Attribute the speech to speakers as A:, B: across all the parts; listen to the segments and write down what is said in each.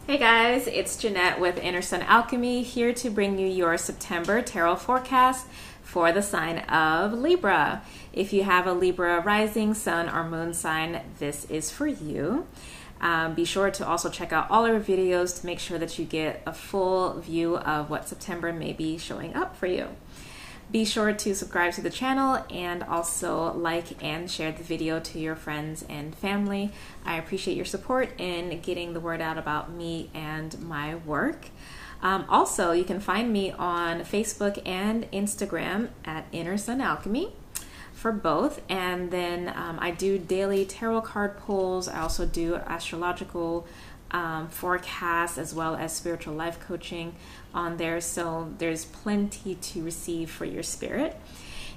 A: Hey guys, it's Jynnette with Inner Sun Alchemy, here to bring you your September tarot forecast for the sign of Libra. If you have a Libra rising, sun, or moon sign, this is for you. Be sure to also check out all our videos to make sure that you get a full view of what September may be showing up for you. Be sure to subscribe to the channel and also like and share the video to your friends and family. I appreciate your support in getting the word out about me and my work. Also, you can find me on Facebook and Instagram at Inner Sun Alchemy for both. And then I do daily tarot card pulls. I also do astrological forecasts as well as spiritual life coaching on there, so there's plenty to receive for your spirit.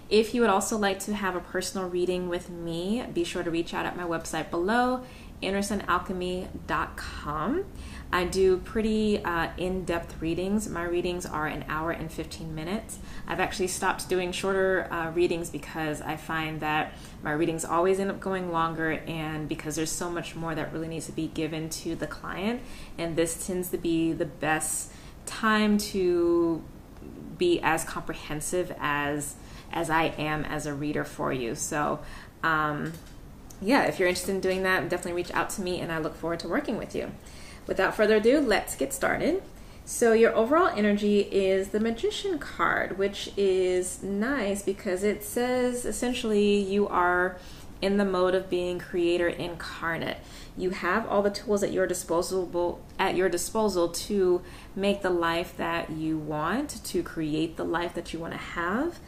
A: If you would also like to have a personal reading with me, be sure to reach out at my website below, innersunalchemy.com. I do pretty in-depth readings. My readings are an hour and 15 minutes. I've actually stopped doing shorter readings because I find that my readings always end up going longer, and because there's so much more that really needs to be given to the client, and this tends to be the best time to be as comprehensive as I am as a reader for you. So yeah, if you're interested in doing that, definitely reach out to me and I look forward to working with you. Without further ado, let's get started. So your overall energy is the Magician card, which is nice because it says essentially you are in the mode of being creator incarnate. You have all the tools at your disposal to make the life that you want, to create the life that you want to have.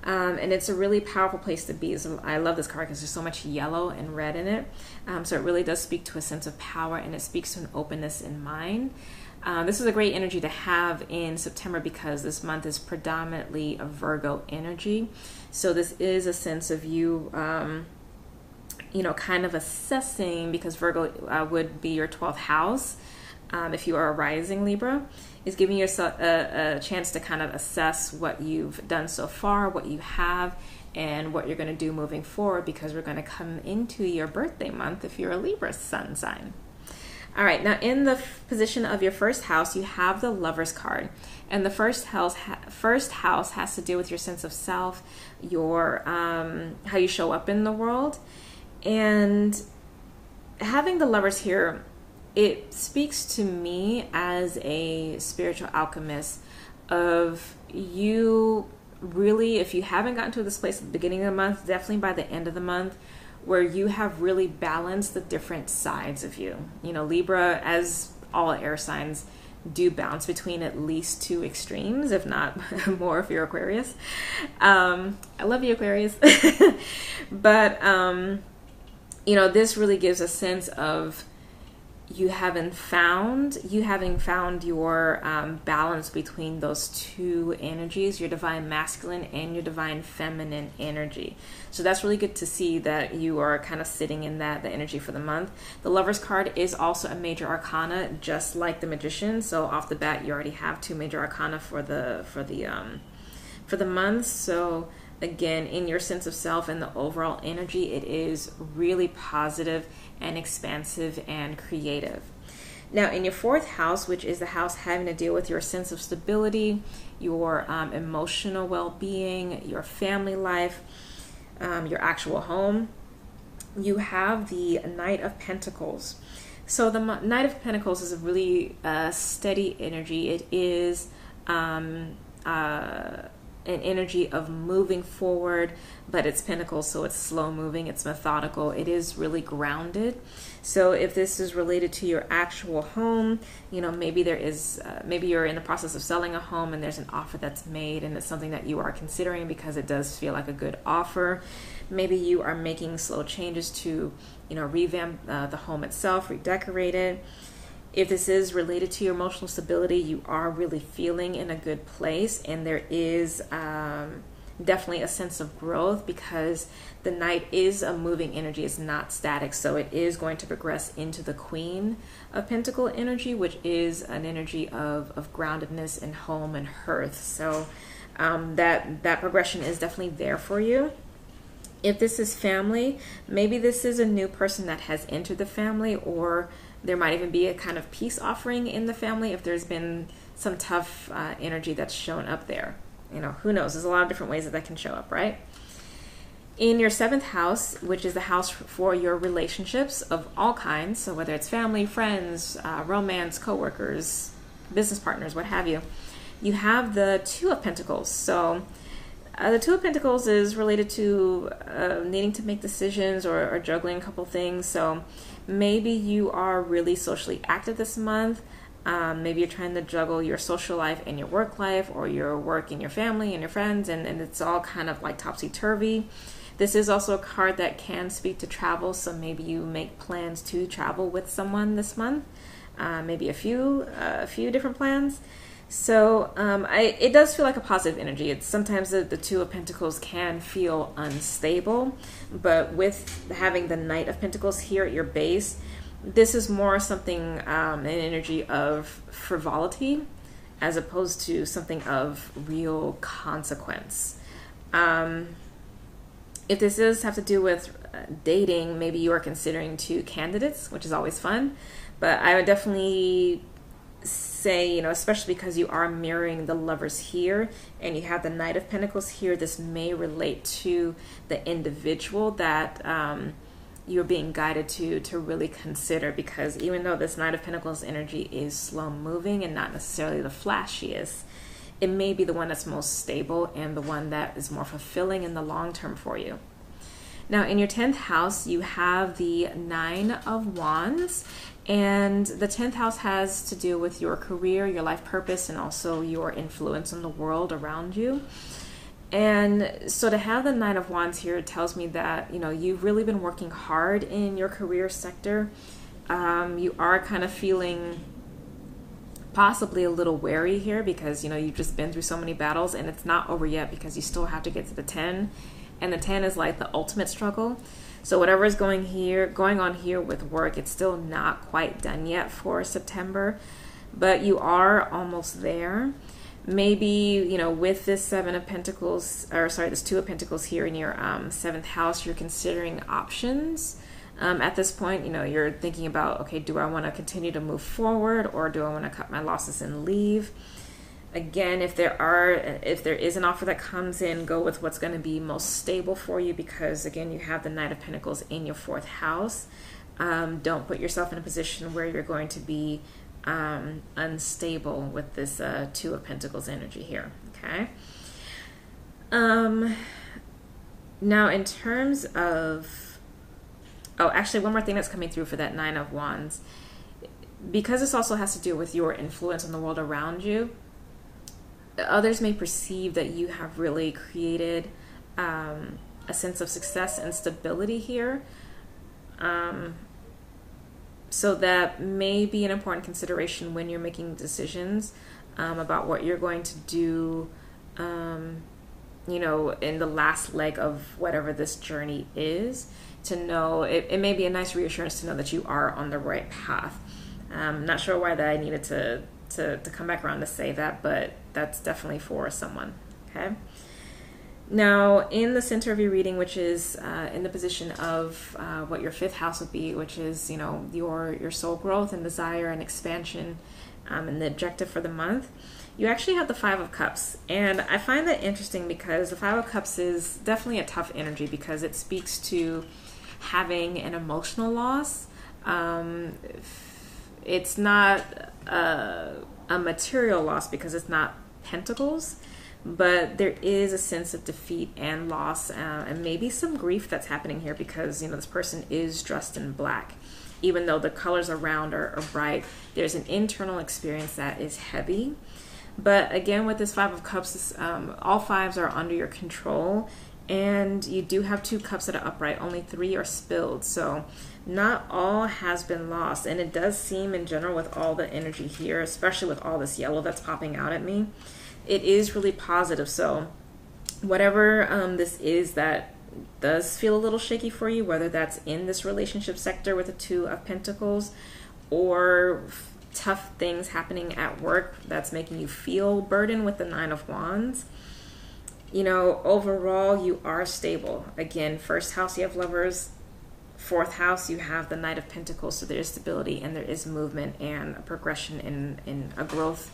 A: And it's a really powerful place to be. So I love this card because there's so much yellow and red in it. So it really does speak to a sense of power, and it speaks to an openness in mind. This is a great energy to have in September because this month is predominantly a Virgo energy. So this is a sense of you, kind of assessing, because Virgo would be your 12th house. If you are a rising Libra, is giving yourself a chance to kind of assess what you've done so far, what you have, and what you're going to do moving forward, because we're going to come into your birthday month if you're a Libra sun sign. All right, now in the position of your first house, you have the Lover's card. And the first house has to do with your sense of self, your how you show up in the world. And having the Lovers here, it speaks to me as a spiritual alchemist of you really, if you haven't gotten to this place at the beginning of the month, definitely by the end of the month, where you have really balanced the different sides of you. Libra, as all air signs, do bounce between at least two extremes, if not more if you're Aquarius. I love you, Aquarius. But, this really gives a sense of you having found your balance between those two energies, your divine masculine and your divine feminine energy. So that's really good to see that you are kind of sitting in the energy for the month. The Lover's card is also a major arcana, just like the Magician. So off the bat, you already have two major arcana for the month. So again, in your sense of self and the overall energy, it is really positive and expansive and creative. Now, in your fourth house, which is the house having to deal with your sense of stability, your emotional well-being, your family life, your actual home, you have the Knight of Pentacles. So the Knight of Pentacles is a really steady energy. It is an energy of moving forward, but it's pentacles, so it's slow moving, it's methodical, it is really grounded. So if this is related to your actual home, maybe maybe you're in the process of selling a home and there's an offer that's made and it's something that you are considering because it does feel like a good offer. Maybe you are making slow changes to revamp the home itself, redecorate it. If this is related to your emotional stability, you are really feeling in a good place, and there is definitely a sense of growth because the Knight is a moving energy. It's not static, so it is going to progress into the Queen of Pentacle energy, which is an energy of groundedness and home and hearth. So that progression is definitely there for you. If this is family, maybe this is a new person that has entered the family, or There might even be a kind of peace offering in the family if there's been some tough energy that's shown up there. You know, who knows? There's a lot of different ways that can show up, right? In your 7th house, which is the house for your relationships of all kinds, so whether it's family, friends, romance, coworkers, business partners, what have you, you have the 2 of Pentacles. So the 2 of Pentacles is related to needing to make decisions or juggling a couple things. So maybe you are really socially active this month. Maybe you're trying to juggle your social life and your work life, or your work and your family and your friends, and it's all kind of like topsy-turvy. This is also a card that can speak to travel, so maybe you make plans to travel with someone this month, maybe a few different plans. So it does feel like a positive energy. It's sometimes the 2 of Pentacles can feel unstable, but with having the Knight of Pentacles here at your base, this is more something, an energy of frivolity as opposed to something of real consequence. If this does have to do with dating, maybe you are considering 2 candidates, which is always fun. But I would definitely say, you know, especially because you are mirroring the Lovers here and you have the Knight of Pentacles here, this may relate to the individual that you're being guided to really consider, because even though this Knight of Pentacles energy is slow moving and not necessarily the flashiest, it may be the one that's most stable and the one that is more fulfilling in the long term for you. Now, in your 10th house, you have the 9 of Wands, and the 10th house has to do with your career, your life purpose, and also your influence on the world around you. And so to have the 9 of Wands here tells me that, you know, you've really been working hard in your career sector. You are kind of feeling possibly a little wary here because, you know, you've just been through so many battles, and it's not over yet because you still have to get to the 10. And the 10 is like the ultimate struggle. So whatever is going on here with work, it's still not quite done yet for September, but you are almost there. Maybe, you know, with this 7 of Pentacles, or sorry, this 2 of Pentacles here in your 7th house, you're considering options. At this point, you know, you're thinking about, okay, do I want to continue to move forward, or do I want to cut my losses and leave? Again, if there is an offer that comes in, go with what's going to be most stable for you, because again, you have the Knight of Pentacles in your 4th house. Don't put yourself in a position where you're going to be unstable with this 2 of Pentacles energy here. Okay. Now, in terms of, actually, one more thing that's coming through for that 9 of Wands, because this also has to do with your influence on the world around you. Others may perceive that you have really created a sense of success and stability here. So that may be an important consideration when you're making decisions about what you're going to do, you know, in the last leg of whatever this journey is, to know, it may be a nice reassurance to know that you are on the right path. Not sure why that I needed to come back around to say that, but that's definitely for someone. Okay. Now, in the center of your reading, which is in the position of what your 5th house would be, which is, you know, your soul growth and desire and expansion, and the objective for the month, you actually have the 5 of Cups. And I find that interesting because the 5 of Cups is definitely a tough energy because it speaks to having an emotional loss. It's not a material loss because it's not Pentacles, but there is a sense of defeat and loss, and maybe some grief that's happening here because, you know, this person is dressed in black. Even though the colors around are bright, there's an internal experience that is heavy. But again, with this 5 of Cups, all 5s are under your control, and you do have 2 cups that are upright. Only 3 are spilled, so not all has been lost. And it does seem in general with all the energy here, especially with all this yellow that's popping out at me, it is really positive. So whatever this is that does feel a little shaky for you, whether that's in this relationship sector with the 2 of Pentacles, or tough things happening at work that's making you feel burdened with the 9 of Wands, you know, overall you are stable. Again, 1st house, you have Lovers. fourth house, you have the Knight of Pentacles, so there is stability and there is movement and a progression in a growth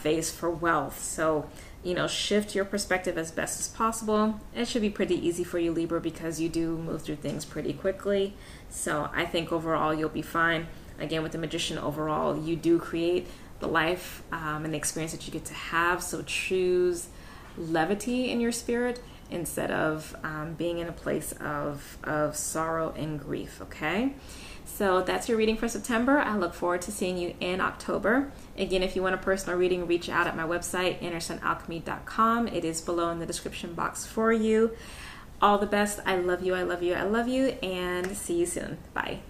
A: phase for wealth. So, you know, shift your perspective as best as possible. It should be pretty easy for you, Libra, because you do move through things pretty quickly. So I think overall you'll be fine. Again, with the Magician, overall, you do create the life and the experience that you get to have. So choose levity in your spirit instead of being in a place of sorrow and grief, okay? So that's your reading for September. I look forward to seeing you in October. Again, if you want a personal reading, reach out at my website, InnerSunAlchemy.com. It is below in the description box for you. All the best. I love you, I love you, I love you, and see you soon. Bye.